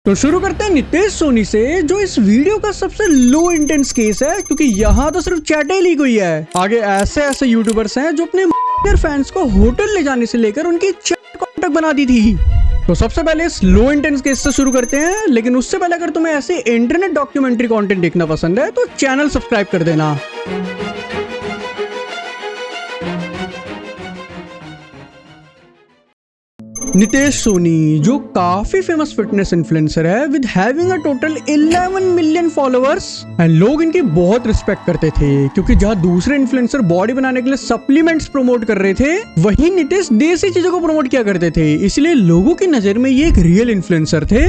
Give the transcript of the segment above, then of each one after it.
तो शुरू करते हैं नितेश सोनी से, जो इस वीडियो का सबसे लो इंटेंस केस है, क्योंकि यहाँ तो सिर्फ चैटें लीक हुई है। आगे ऐसे ऐसे यूट्यूबर्स हैं जो अपने फैंस को होटल ले जाने से लेकर उनकी चैट कॉन्टेक्ट बना दी थी। तो सबसे पहले इस लो इंटेंस केस से शुरू करते हैं, लेकिन उससे पहले अगर तुम्हें ऐसे इंटरनेट डॉक्यूमेंट्री कंटेंट देखना पसंद है तो चैनल सब्सक्राइब कर देना। नितेश सोनी जो काफी फेमस फिटनेस इन्फ्लुएंसर है with having a total 11 million followers, and लोग इनकी बहुत रिस्पेक्ट करते थे, क्योंकि जहां दूसरे इन्फ्लुएंसर बॉडी बनाने के लिए सप्लीमेंट्स प्रमोट कर रहे थे, वहीं नितेश देसी चीजों को प्रमोट किया करते थे। इसलिए लोगों की नजर में ये एक रियल इन्फ्लुएंसर थे।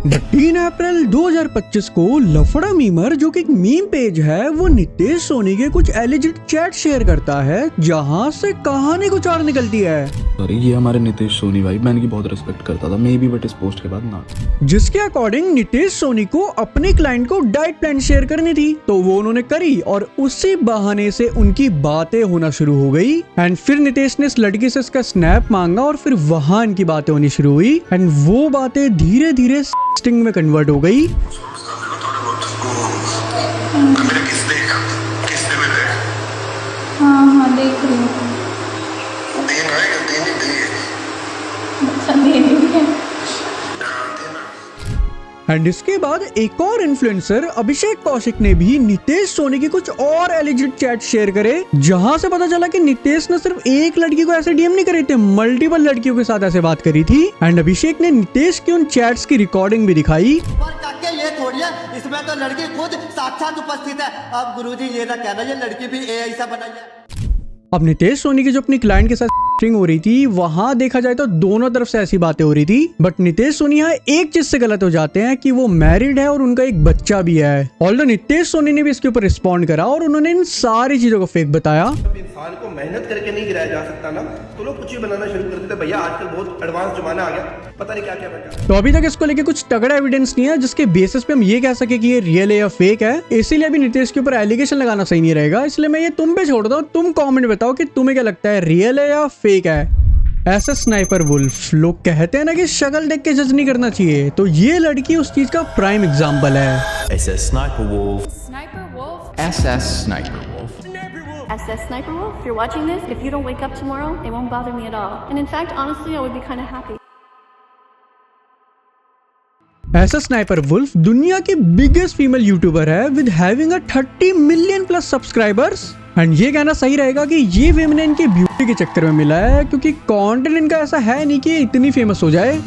3 अप्रैल 2025 को लफड़ा मीमर, जो कि एक मीम पेज है, वो नितेश सोनी के कुछ एलिजिड चैट शेयर करता है, जहां से कहानी कुछ और निकलती है। सॉरी, ये हमारे नितेश सोनी भाई, मैं इनकी बहुत रिस्पेक्ट करता था, मे बी बट इस पोस्ट के बाद ना। जिसके अकॉर्डिंग नितेश सोनी को अपने क्लाइंट को डाइट प्लान शेयर करनी थी, तो वो उन्होंने करी और उसी बहाने से उनकी बातें होना शुरू हो गई। एंड फिर नितेश ने इस लड़की से इसका स्नैप मांगा और फिर वहां इनकी बातें होनी शुरू हुई, एंड वो बातें धीरे धीरे स्टिंग में कन्वर्ट हो गई। हाँ देख रही हूँ। एंड इसके बाद एक और इन्फ्लुएंसर अभिषेक कौशिक ने भी नितेश सोनी की कुछ और एलिजिड चैट शेयर करे, जहां से पता चला कि नितेश ने सिर्फ एक लड़की को ऐसे डीएम नहीं करे थे, मल्टीपल लड़कियों के साथ ऐसे बात करी थी। एंड अभिषेक ने नितेश की उन चैट्स की रिकॉर्डिंग भी दिखाई। ये थोड़ी है, इसमें तो लड़की खुद साक्षात उपस्थित है। अब गुरुजी ये ना कहना ये लड़की भी एआई सा बनाई है। अब नितेश सोनी की जो अपनी क्लाइंट के साथ हो रही थी, वहां देखा जाए तो दोनों तरफ से ऐसी बातें हो रही थी, बट नितेश सोनी यहाँ एक चीज से गलत हो जाते हैं कि वो मैरिड है और उनका एक बच्चा भी है। ऑल्दो नितेश सोनी ने भी इसके ऊपर रिस्पॉन्ड करा और उन्होंने इन सारी चीजों को फेक बताया। इंसान को मेहनत करके नहीं गिराया जा सकता ना, तो लोग कुछ भी बनाना शुरू कर देते। भैया आजकल बहुत एडवांस जमाना आ गया, पता नहीं क्या क्या बन गया। तो अभी तक इसको लेके कुछ तगड़ा एविडेंस नहीं है जिसके बेसिस पे हम ये कह सके कि ये रियल है या फेक है, इसीलिए अभी नितेश के ऊपर एलिगेशन लगाना सही नहीं रहेगा। इसलिए मैं ये तुम पे छोड़ता हूँ, तुम कॉमेंट बताओ कि तुम्हें क्या लगता है, रियल है या फेक है। ऐसा स्नाइपर वुल्फ, लोग कहते हैं ना कि शक्ल देख के जज नहीं करना चाहिए, तो ये लड़की उस चीज का प्राइम एग्जांपल है। SS Sniper Wolf. Sniper Wolf. SS Sniper Wolf. SS Sniper Wolf, if you're watching this, if you don't wake up tomorrow, it won't bother me at all. And in fact, honestly, I would be kind of happy. ऐसा sniper wolf दुनिया की biggest female YouTuber है with having a 30 million plus subscribers. And ये कहना सही रहेगा कि ये फेम इनकी ब्यूटी के चक्कर में मिला है, क्योंकि कंटेंट इनका ऐसा है नहीं कि इतनी फेमस हो जाए।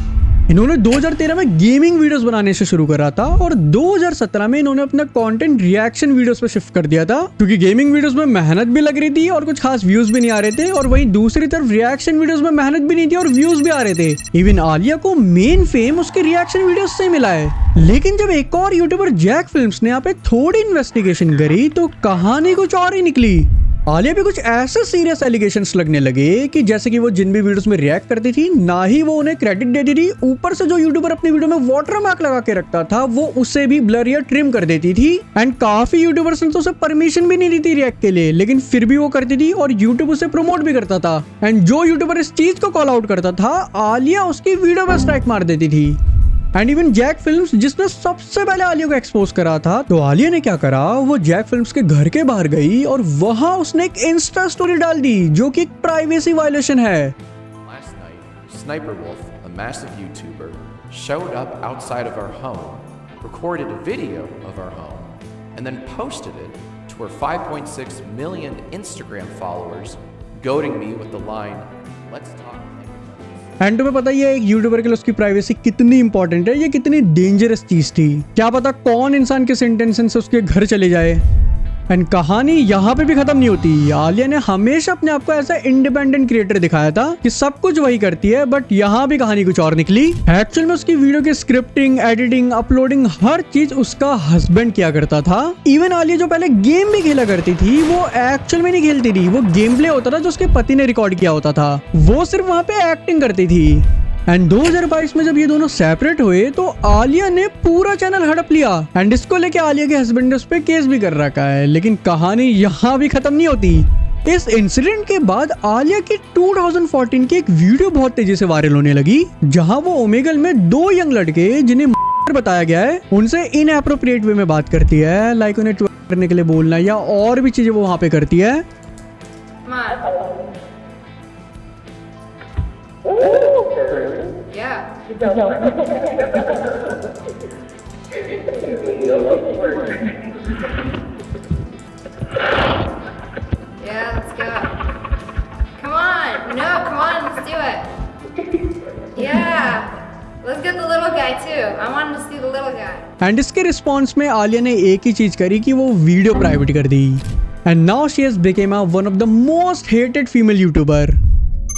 इन्होंने 2013 में गेमिंग वीडियोस बनाने से शुरू करा था और 2017 में इन्होंने अपना कंटेंट रिएक्शन वीडियोस पे शिफ्ट कर दिया था, क्योंकि गेमिंग वीडियोस में मेहनत भी लग रही थी और कुछ खास व्यूज भी नहीं आ रहे थे, और वहीं दूसरी तरफ रिएक्शन वीडियोस में मेहनत भी नहीं थी और व्यूज भी आ रहे थे। इवन आलिया को मेन फेम उसके रिएक्शन वीडियोस से मिला है। लेकिन जब एक और यूट्यूबर जैक फिल्म्स ने यहाँ पे थोड़ी इन्वेस्टिगेशन करी तो कहानी कुछ और ही निकली। आलिया पे कुछ ऐसे सीरियस एलिगेशंस लगने लगे कि जैसे कि वो जिन भी वीडियोस में रिएक्ट करती थी, ना ही वो उन्हें क्रेडिट देती थी, ऊपर से जो यूट्यूबर अपनी वीडियो में वाटरमार्क लगा के रखता था वो उसे भी ब्लर या ट्रिम कर देती थी। एंड काफी यूट्यूबर्स ने तो उसे परमिशन भी नहीं दी थी रिएक्ट के लिए, लेकिन फिर भी वो करती थी और यूट्यूब उसे प्रमोट भी करता था। एंड जो यूट्यूबर इस चीज को कॉल आउट करता था, आलिया उसकी वीडियो पर स्ट्राइक मार देती थी। एंड इवन जैक फिल्म्स, जिसने सबसे पहले आलिया को एक्सपोज करा था, तो आलिया ने क्या करा, वो जैक फिल्म्स के घर के बाहर गई और वहां उसने एक इंस्टा स्टोरी डाल दी, जो कि एक प्राइवेसी वायलेशन है। Last night, Sniper Wolf, a massive YouTuber, showed up outside of our home, recorded a video of our home, and then posted it to our 5.6 million Instagram followers, goading me with the line, "Let's talk." And तुम्हें पता ही है एक YouTuber के लिए उसकी privacy कितनी important है, ये कितनी डेंजरस चीज थी। क्या पता कौन इंसान किस इंटेंशन से उसके घर चले जाए। एंड कहानी यहाँ पे भी खत्म नहीं होती। आलिया ने हमेशा अपने आप को ऐसा इंडिपेंडेंट क्रिएटर दिखाया था कि सब कुछ वही करती है, बट यहाँ भी कहानी कुछ और निकली। एक्चुअल में उसकी वीडियो की स्क्रिप्टिंग, एडिटिंग, अपलोडिंग, हर चीज उसका हस्बैंड किया करता था। इवन आलिया जो पहले गेम भी खेला करती थी, वो एक्चुअल में नहीं खेलती थी, वो गेम प्ले होता था जो उसके पति ने रिकॉर्ड किया होता था, वो सिर्फ वहाँ पे एक्टिंग करती थी। एंड 2022 में जब ये दोनों सेपरेट हुए तो आलिया ने पूरा चैनल हड़प लिया, एंड इसको लेके आलिया के हस्बैंड ने उस पर केस भी कर रखा है। लेकिन कहानी यहाँ भी खत्म नहीं होती। इस इंसिडेंट के बाद आलिया की 2014 की एक वीडियो बहुत तेजी से वायरल होने लगी, जहां वो ओमेगल में 2 यंग लड़के जिन्हें बताया गया है उनसे इनएप्रोप्रिएट वे में बात करती है, लाइक उन्हें ट्वर्क करने के लिए बोलना या और भी चीजें वो वहां पे करती है। Come on. Yeah. Yeah, let's go. Come on. No, come on, let's do it. Yeah. Let's get the little guy too. I wanted to see the little guy. And इसके रिस्पॉन्स में आलिया ने एक ही चीज करी कि वो वीडियो प्राइवेट कर दी। And now she has become one of the most hated female YouTuber.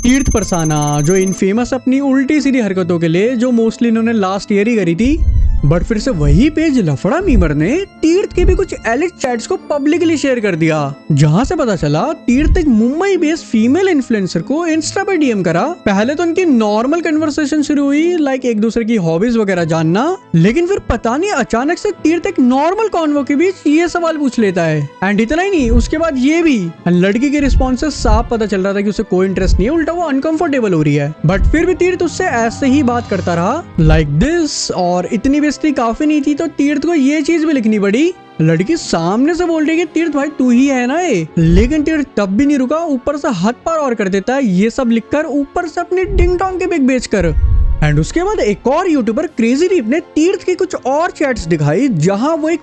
Tirth Parsana, जो इनफेमस अपनी उल्टी सीधी हरकतों के लिए, जो मोस्टली इन्होंने लास्ट ईयर ही करी थी, बट फिर से वही पेज लफड़ा मीमर ने तीर्थ के भी कुछ एलिट चैट्स को पब्लिकली शेयर कर दिया, जहां से पता चला तीर्थ एक मुंबई बेस्ड फीमेल इन्फ्लुएंसर को इंस्टा पे डीएम करा। पहले तो उनकी नॉर्मल कन्वर्सेशन शुरू हुई, लाइक एक दूसरे की हॉबीज वगैरह जानना, लेकिन फिर पता नहीं अचानक से तीर्थ एक नॉर्मल कॉन्वो के बीच ये सवाल पूछ लेता है। एंड इतना ही नहीं, उसके बाद ये भी, लड़की के रिस्पॉन्स से साफ पता चल रहा था कि उसे कोई इंटरेस्ट नहीं है, उल्टा वो अनकंफर्टेबल हो रही है। बट फिर भी तीर्थ उससे ऐसे ही बात करता रहा लाइक दिस, और इतनी बेइज्जती काफी नहीं थी तो तीर्थ को ये चीज भी लिखनी पड़ी। लड़की सामने से बोल रही है कि तीर्थ भाई तू ही है ना ये, लेकिन तीर्थ तब भी नहीं रुका, ऊपर से हद पार और कर देता है ये सब लिखकर, ऊपर से अपनी डिंग डोंग के पिक बेचकर। एंड उसके बाद एक और यूट्यूबर क्रेजी रीप ने तीर्थ की कुछ और चैट्स दिखाई जहां वो एक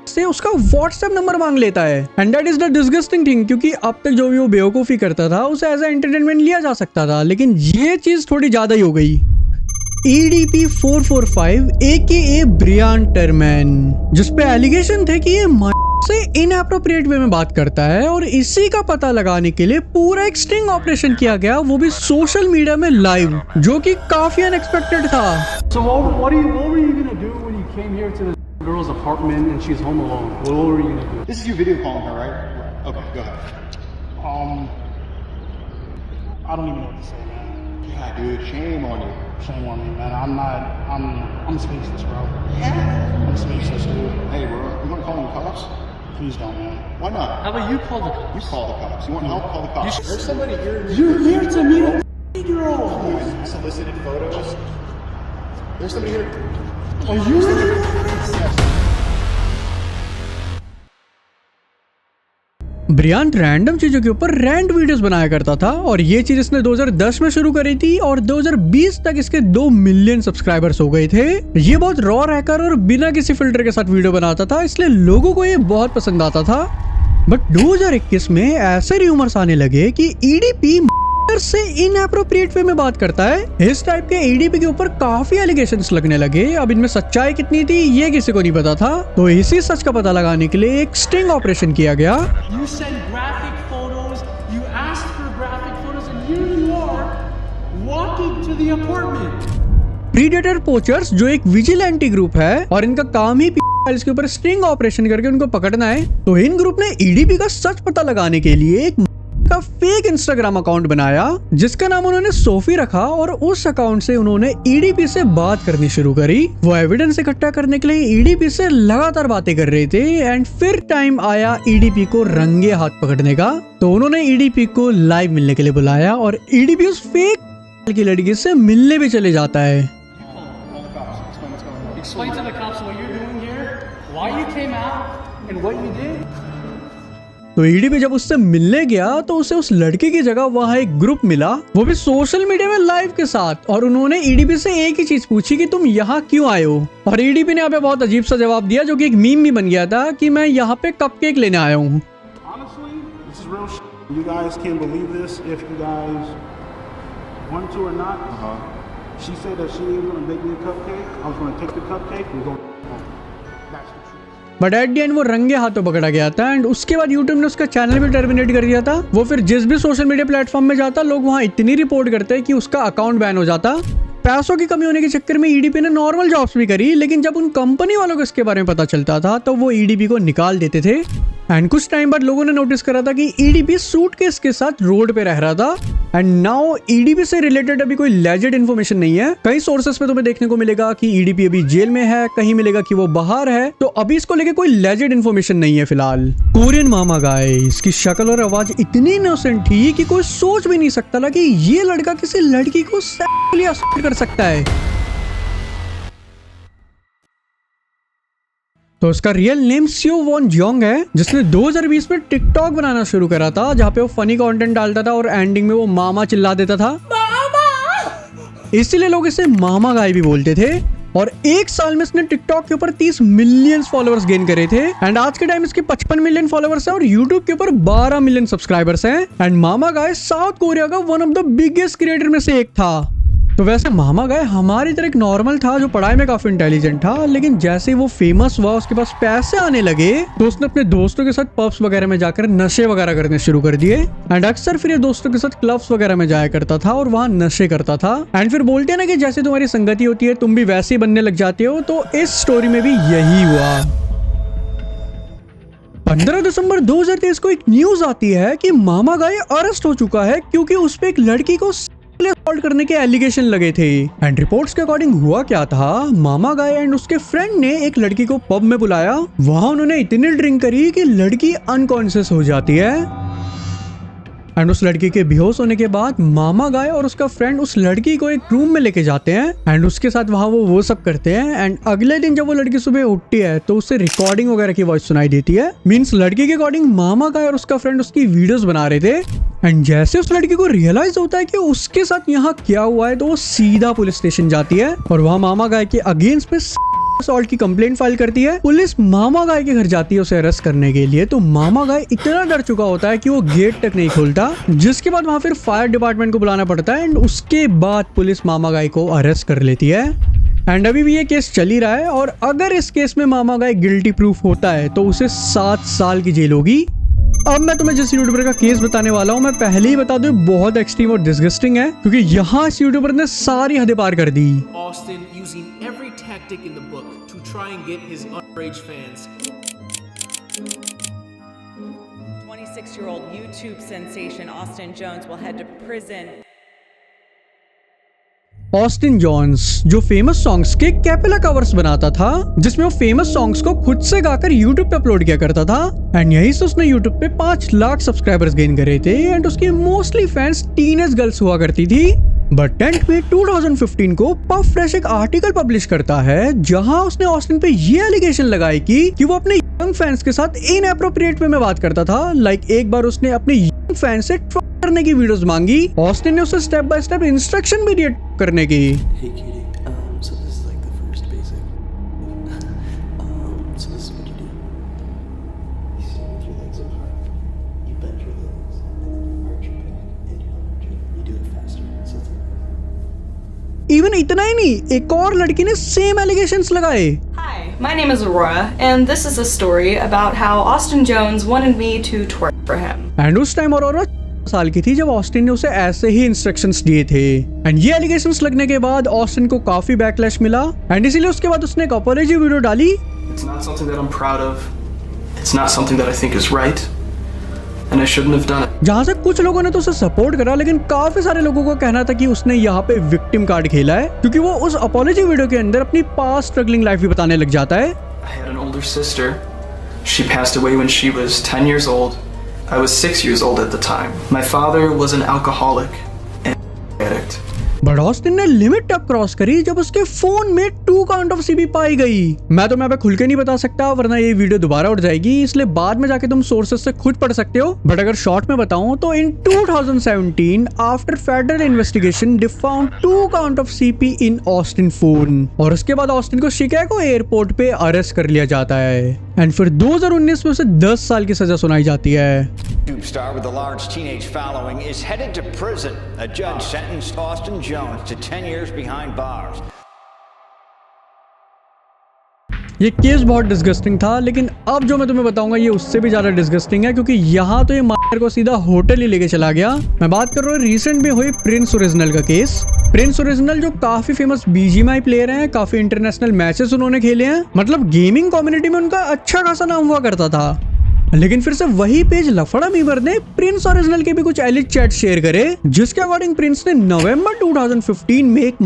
से उसका व्हाट्सएप नंबर मांग लेता है। And that is the disgusting thing, क्योंकि अब तक जो भी वो बेवकूफी करता था उसे एज ए एंटरटेनमेंट लिया जा सकता था, लेकिन ये चीज थोड़ी ज्यादा ही हो गई। EDP 445 AKA ब्रियान टर्मैन, जिसपे एलिगेशन थे कि ये से इनएप्रोप्रिएट वे में बात करता है, और इसी का पता लगाने के लिए पूरा एक स्टिंग ऑपरेशन किया गया, वो भी सोशल मीडिया में लाइव, जो कि काफी अनएक्सपेक्टेड था। So what were you gonna do when you came here to the girl's apartment and she's home alone? What were you gonna do? This is you video calling her, right? Okay, go ahead. I don't even know what to say, man. Yeah, dude, shame on you. Shame on me, man. I'm speechless, bro. Yeah. I'm speechless, dude. Hey, bro, you want to call the cops? Please don't, man. Why not? How about you call the cops? You call the cops. You want help? Call the cops. There's somebody here. You're here to meet a 8-year-old. You solicited photos. There's somebody here. Are you really? Brian random चीजों के ऊपर Rand videos बनाया करता था, और ये चीज इसने 2010 में शुरू करी थी, और 2020 तक इसके 2 मिलियन सब्सक्राइबर्स हो गए थे। ये बहुत रॉ रहकर और बिना किसी फिल्टर के साथ वीडियो बनाता था, इसलिए लोगों को ये बहुत पसंद आता था। बट 2021 में ऐसे रूमर्स आने लगे कि EDP से इनएप्रोप्रिएट वे में बात करता है। इस टाइप के EDP के ऊपर काफी एलिगेशंस लगने लगे। अब इनमें सच्चाई कितनी थी ये किसी को नहीं पता था, तो इसी सच का पता लगाने के लिए एक स्टिंग ऑपरेशन किया गया। You sent graphic photos, you asked for graphic photos, and here you are walking to the apartment. Predator poachers, जो एक विजिलेंटी ग्रुप है और इनका काम ही फाइल्स के ऊपर स्टिंग ऑपरेशन करके उनको पकड़ना है, तो इन ग्रुप ने EDP का सच पता लगाने के लिए एक का फेक इंस्टाग्राम अकाउंट बनाया, जिसका नाम उन्होंने सोफी रखा, और उस अकाउंट से उन्होंने EDP से बात करनी शुरू करी। वो एविडेंस इकट्ठा करने के लिए EDP से लगातार बातें कर रहे थे। एंड फिर टाइम आया EDP को रंगे हाथ पकड़ने का, तो उन्होंने EDP को लाइव मिलने के लिए बुलाया, और EDP उस फेक की लड़की से मिलने भी चले जाता है। Explain to the cops what you're doing here, why you came out, and what you did. तो EDP जब उससे मिलने गया तो उसे उस लड़के की जगह वहाँ एक ग्रुप मिला, वो भी सोशल मीडिया में लाइव के साथ, और उन्होंने EDP से एक ही चीज पूछी कि तुम यहाँ क्यों आए हो, और EDP ने यहाँ पे बहुत अजीब सा जवाब दिया, जो कि एक मीम भी बन गया था कि मैं यहाँ पे कपकेक लेने आया हूँ। Honestly, this is real shit. You guys can't believe this if you guys want to or not. She said that she was going to make me a cupcake. I was going to take the cupcake and go home. That's the truth. But at the end वो रंगे हाथों पकड़ा गया था, and उसके बाद YouTube ने उसका channel भी टर्मिनेट कर दिया था। वो फिर जिस भी सोशल मीडिया प्लेटफॉर्म में जाता, लोग वहाँ इतनी रिपोर्ट करते कि उसका अकाउंट बैन हो जाता। पैसों की कमी होने के चक्कर में EDP ने नॉर्मल जॉब्स भी करी, लेकिन जब उन कंपनी वालों को इसके बारे में पता चलता था तो वो EDP को निकाल देते थे। एंड कुछ टाइम बाद लोगों ने नोटिस करा था कि EDP सूटकेस के साथ रोड पे रह रहा था। एंड नाउ EDP से रिलेटेड अभी कोई लेजिड इन्फॉर्मेशन नहीं है। कई सोर्सेस पे तुम्हें देखने को मिलेगा कि EDP अभी जेल में है, कहीं मिलेगा कि वो बाहर है, तो अभी इसको लेके कोई लेजिड इन्फॉर्मेशन नहीं है फिलहाल। कोरियन मामा गाइस, इसकी शक्ल और आवाज इतनी इनोसेंट थी कि कोई सोच भी नहीं सकता था कि ये लड़का किसी लड़की को सेक्सुअली असॉल्ट कर सकता है। तो उसका रियल नेम सियो वॉन जोंग है, जिसने 2020 में टिकटॉक बनाना शुरू करा था, जहाँ पे वो फनी कंटेंट डालता था और एंडिंग में वो मामा चिल्ला देता था, इसीलिए लोग इसे मामा गाय भी बोलते थे। और एक साल में इसने टिकटॉक के ऊपर 30 मिलियन फॉलोअर्स गेन करे थे एंड आज के टाइम इसके 55 मिलियन फॉलोअर्स हैं और यूट्यूब के ऊपर 12 मिलियन सब्सक्राइबर्स हैं। And Mama Guy South Korea का one of the biggest creator में से एक था। तो वैसे मामा गाय हमारी तरह एक नॉर्मल था जो पढ़ाई में काफी इंटेलिजेंट था, लेकिन जैसे ही वो फेमस हुआ, उसके पास पैसे आने लगे, तो उसने अपने दोस्तों के साथ पब्स वगैरह में जाकर नशे वगैरह करने शुरू कर दिए। एंड अक्सर फिर ये दोस्तों के साथ क्लब्स वगैरह में जाया करता था और वहां नशे करता था। एंड फिर बोलते हैं ना कि जैसे तुम्हारी संगति होती है तुम भी वैसे ही बनने लग जाते हो, तो इस स्टोरी में भी यही हुआ। 15 दिसंबर 2023 को एक न्यूज आती है कि मामा गाय अरेस्ट हो चुका है क्योंकि उस पे एक लड़की को असॉल्ट करने के एलिगेशन लगे थे। एंड रिपोर्ट्स के अकॉर्डिंग हुआ क्या था, मामा गाय एंड उसके फ्रेंड ने एक लड़की को पब में बुलाया। वहां उन्होंने इतनी ड्रिंक करी कि लड़की अनकॉन्शियस हो जाती है। एंड उस लड़की के बेहोश होने के बाद मामा गाय और उसका फ्रेंड उस लड़की को एक रूम में लेके जाते हैं एंड उसके साथ वहां वो सब करते हैं। एंड अगले दिन जब वो लड़की सुबह उठती है तो उससे रिकॉर्डिंग वगैरह की वॉइस सुनाई देती है। मीन्स लड़की के अकॉर्डिंग मामा गाय और उसका फ्रेंड उसकी वीडियोस बना रहे थे। एंड जैसे उस लड़की को रियलाइज होता है कि उसके साथ यहाँ क्या हुआ है, तो वो सीधा पुलिस स्टेशन जाती है और वहाँ मामा गाय के अगेंस्ट में असॉल्ट की कंप्लेंट फाइल करती है। पुलिस मामा गाय के घर जाती है उसे अरेस्ट करने के लिए। तो मामा गाय इतना डर चुका होता है कि वो गेट तक नहीं खोलता, जिसके बाद वहाँ फिर फायर डिपार्टमेंट को बुलाना पड़ता है एंड उसके बाद पुलिस मामा गाय को अरेस्ट कर लेती है। एंड अभी भी ये केस चल ही रहा है और अगर इस केस में मामा गाय गिल्टी प्रूफ होता है तो उसे 7 साल की जेल होगी। अब मैं तुम्हें जिस यूट्यूबर का केस बताने वाला हूँ, मैं पहले ही बता दूं बहुत एक्सट्रीम और डिस्गस्टिंग है, क्योंकि यहाँ इस यूट्यूबर ने सारी हदें पार कर दी। Austin using every tactic in the book to try and get his underage fans. 26-year-old YouTube sensation Austin Jones will head to prison. Austin Jones जो फेमस सॉन्ग्स के कैपेला कवर्स बनाता था, जिसमें वो फेमस सॉन्ग्स को खुद से गाकर यूट्यूब पे अपलोड किया करता था। एंड यही से उसने यूट्यूब पे 5 लाख सब्सक्राइबर्स गेन करे थे एंड उसकी मोस्टली फैंस टीनेज गर्ल्स हुआ करती थी। बट 10th में 2015 को पफ फ्रेश एक आर्टिकल पब्लिश करता है जहां उसने ऑस्टिन पे ये एलिगेशन लगाई कि वो अपने यंग फैंस के साथ इनएप्रोप्रिएट वे में बात करता था। लाइक एक बार उसने अपने यंग फैंस से करने की वीडियोस मांगी। ऑस्टिन ने उसे स्टेप बाय स्टेप इंस्ट्रक्शन भी दिए करने की। इवन इतना ही नहीं, एक और लड़की ने सेम एलिगेशंस लगाए। Hi, my name is Aurora, and this is a story about how Austin Jones wanted me to twerk for him. And उस टाइम ऑरोरा साल की थी जब ऑस्टिन ने उसे ऐसे ही इंस्ट्रक्शंस दिए थे। एंड ये एलिगेशंस लगने के बाद ऑस्टिन को काफी बैकलैश मिला एंड इसीलिए उसके बाद उसने एक अपॉलॉजी वीडियो डाली। It's not something that I'm proud of. It's not something that I think is right. And I shouldn't have done it. जहाँ से कुछ लोगों ने तो उसे सपोर्ट करा, लेकिन काफी सारे लोगों का कहना था कि उसने यहाँ पे विक्टिम कार्ड खेला है, क्योंकि वो उस अपॉलॉजी वीडियो के अंदर अपनी पास्ट स्ट्रगलिंग लाइफ भी बताने लग जाता है। I had an older sister. She passed away when she was 10 years old. I was 6 years old at the time. My father was an alcoholic and addict. But Austin ने limit तब cross करी जब उसके phone में 2 count of CB पाई गई। मैं तो यहाँ पे खुल के नहीं बता सकता वरना ये वीडियो दोबारा उठ जाएगी, इसलिए बाद में जाके तुम सोर्सेस से खुद पढ़ सकते हो। बट अगर शॉर्ट में बताऊं तो इन 2017 after federal investigation they found 2 count of CP in Austin phone और उसके बाद ऑस्टिन को शिकागो एयरपोर्ट पे अरेस्ट कर लिया जाता है एंड फिर 2019 में उसे 10 साल की सजा सुनाई जाती है। YouTube star with a large teenage following is headed to prison. A judge sentenced Austin Jones to 10 years behind bars. ये केस बहुत डिस्गस्टिंग था, लेकिन अब जो मैं तुम्हें बताऊंगा ये उससे भी ज्यादा डिस्गस्टिंग है, क्योंकि यहाँ तो ये मार को सीधा होटल ही लेके चला गया। मैं बात कर रहा हूँ रिसेंट में हुई प्रिंस ओरिजिनल का केस। प्रिंस ओरिजिनल जो काफी फेमस BGMI प्लेयर हैं, काफी इंटरनेशनल मैचेस उन्होंने खेले हैं, मतलब गेमिंग कम्युनिटी में उनका अच्छा खासा नाम हुआ करता था। लेकिन फिर से वही पेज लफड़ा मीवर ने प्रिंस ओरिजिनल के भी कुछ एलिट चैट शेयर करे, जिसके अकॉर्डिंग प्रिंस ने नवंबर 2015 में एक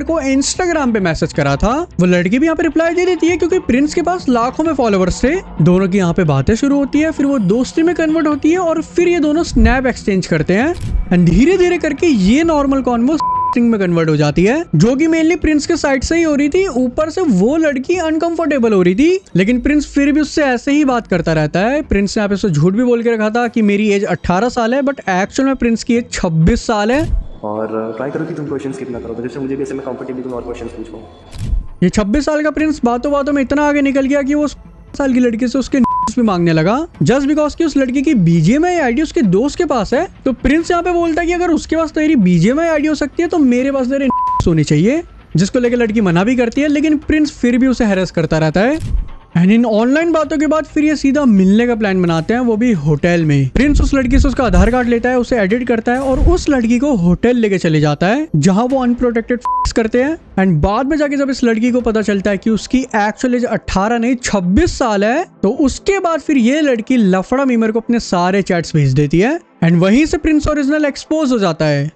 को इंस्टाग्राम पे मैसेज करा था। वो लड़की भी यहाँ पे रिप्लाई दे देती है क्योंकि प्रिंस के पास लाखों में फॉलोअर्स थे। दोनों की यहाँ पे बातें शुरू होती है, फिर वो दोस्ती में कन्वर्ट होती है और फिर ये दोनों स्नैप एक्सचेंज करते हैं एंड धीरे धीरे करके ये नॉर्मल कॉन्वो में कन्वर्ट हो जाती है, जो कि मेनली प्रिंस के साइड से ही हो रही थी। ऊपर से वो लड़की अनकंफर्टेबल हो रही थी, लेकिन प्रिंस फिर भी उससे ऐसे ही बात करता रहता है। प्रिंस ने यहाँ पे उससे झूठ भी बोल के रखा था कि मेरी एज 18 साल है, बट एक्चुअल में प्रिंस की एज 26 साल है। और ट्राई करो कि तुम क्वेश्चन स्किप ना करो, तो जिससे मुझे भी ऐसे मैं कंफर्टेबली तुम और क्वेश्चन पूछ पाऊँ। ये 26 साल का प्रिंस बातों बातों में इतना आगे निकल गया कि वो साल की लड़की से उसके भी मांगने लगा, जस्ट बिकॉज कि उस लड़की की BGMI आईडी उसके दोस्त के पास है। तो प्रिंस यहाँ पे बोलता है कि अगर उसके पास तेरी BGMI आईडी हो सकती है तो मेरे पास तेरे होनी चाहिए, जिसको लेकर लड़की मना भी करती है, लेकिन प्रिंस फिर भी उसे हैरेस करता रहता है। एंड इन ऑनलाइन बातों के बाद फिर ये सीधा मिलने का प्लान बनाते हैं, वो भी होटल में। प्रिंस उस लड़की से उसका आधार कार्ड लेता है, उसे एडिट करता है और उस लड़की को होटल लेके चले जाता है, जहां वो अनप्रोटेक्टेड करते हैं। एंड बाद में जाके जब इस लड़की को पता चलता है कि उसकी एक्चुअल एज 18 नहीं 26 साल है, तो उसके बाद फिर ये लड़की लफड़ा मीमर को अपने सारे चैट्स भेज देती है। एंड वहीं से प्रिंस ओरिजिनल एक्सपोज हो जाता है।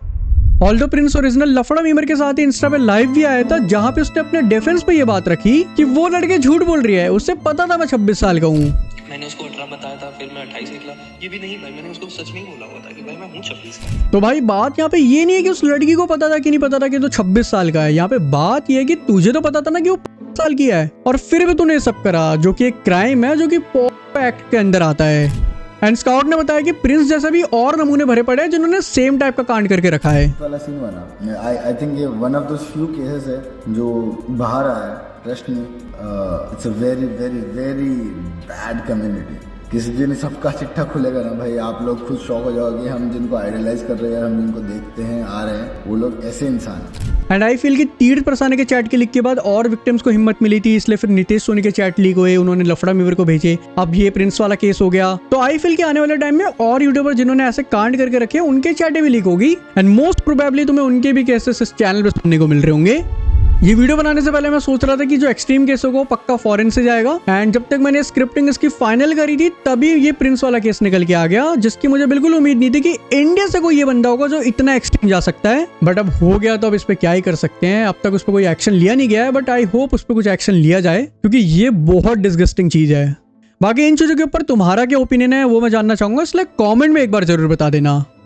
ऑल्दो प्रिंस ओरिजिनल लफड़ा मीमर के साथ ही इंस्टा पे लाइव भी आया था, जहां पे उसने अपने डिफेंस पे ये बात रखी कि वो लड़के झूठ बोल रही है, उससे पता था मैं 26 साल का हूँ। मैंने उसको 18 बताया था, फिर मैं 28 निकला। ये भी नहीं भाई, मैंने उसको सच में ही बोला हुआ था कि भाई मैं हूँ 26 का। तो भाई बात यहाँ पे ये नहीं है कि उस लड़की को पता था कि नहीं पता था कि तो 26 साल का है। यहाँ पे बात ये है कि तुझे तो पता था ना कि वो 5 साल की है, और फिर भी तूने ये सब करा, जो कि एक क्राइम है, जो कि पॉक्सो एक्ट के अंदर आता है। एंड स्काउट ने बताया कि प्रिंस जैसे भी और नमूने भरे पड़े हैं जिन्होंने सेम टाइप का कांड करके रखा है। वाला सीन हुआ ना, आई थिंक ये one of those few cases है जो बाहर आया है। Trust me, it's a very very very bad community. किसी दिन सबका चिट्ठा खुलेगा ना भाई, आप लोग खुद शॉक हो जाओगे। हम जिनको आइडलाइज कर रहे हैं, हम जिनको देखते हैं आ रहे हैं, वो लोग ऐसे इंसान हैं। एंड आई फील कि तीर्थ परसाने के चैट के लीक के बाद और विक्टिम्स को हिम्मत मिली थी, इसलिए फिर नितेश सोनी के चैट लीक हुए, उन्होंने लफड़ा मीवर को भेजे, अब ये प्रिंस वाला केस हो गया। तो आई फील कि आने वाले टाइम में और यूट्यूबर जिन्होंने ऐसे कांड करके रखे उनके चैटें भी लीक होगी, एंड मोस्ट प्रोबेबली तुम्हें उनके भी केसेस इस चैनल पे सुनने को मिल रहे होंगे। ये वीडियो बनाने से पहले मैं सोच रहा था कि जो एक्सट्रीम केस होगा वो पक्का फॉरेन से जाएगा, एंड जब तक मैंने स्क्रिप्टिंग इसकी फाइनल करी थी तभी ये प्रिंस वाला केस निकल के आ गया, जिसकी मुझे बिल्कुल उम्मीद नहीं थी कि इंडिया से कोई ये बंदा होगा जो इतना एक्सट्रीम जा सकता है। बट अब हो गया तो अब इस पे क्या ही कर सकते हैं। अब तक उस पर कोई एक्शन लिया नहीं गया है, बट आई होप उस पर कुछ एक्शन लिया जाए, क्योंकि ये बहुत डिस्गस्टिंग चीज है। बाकी इन चीजों के ऊपर तुम्हारा क्या ओपिनियन है वो मैं जानना चाहूंगा, इसलिए कॉमेंट में एक बार जरूर बता देना।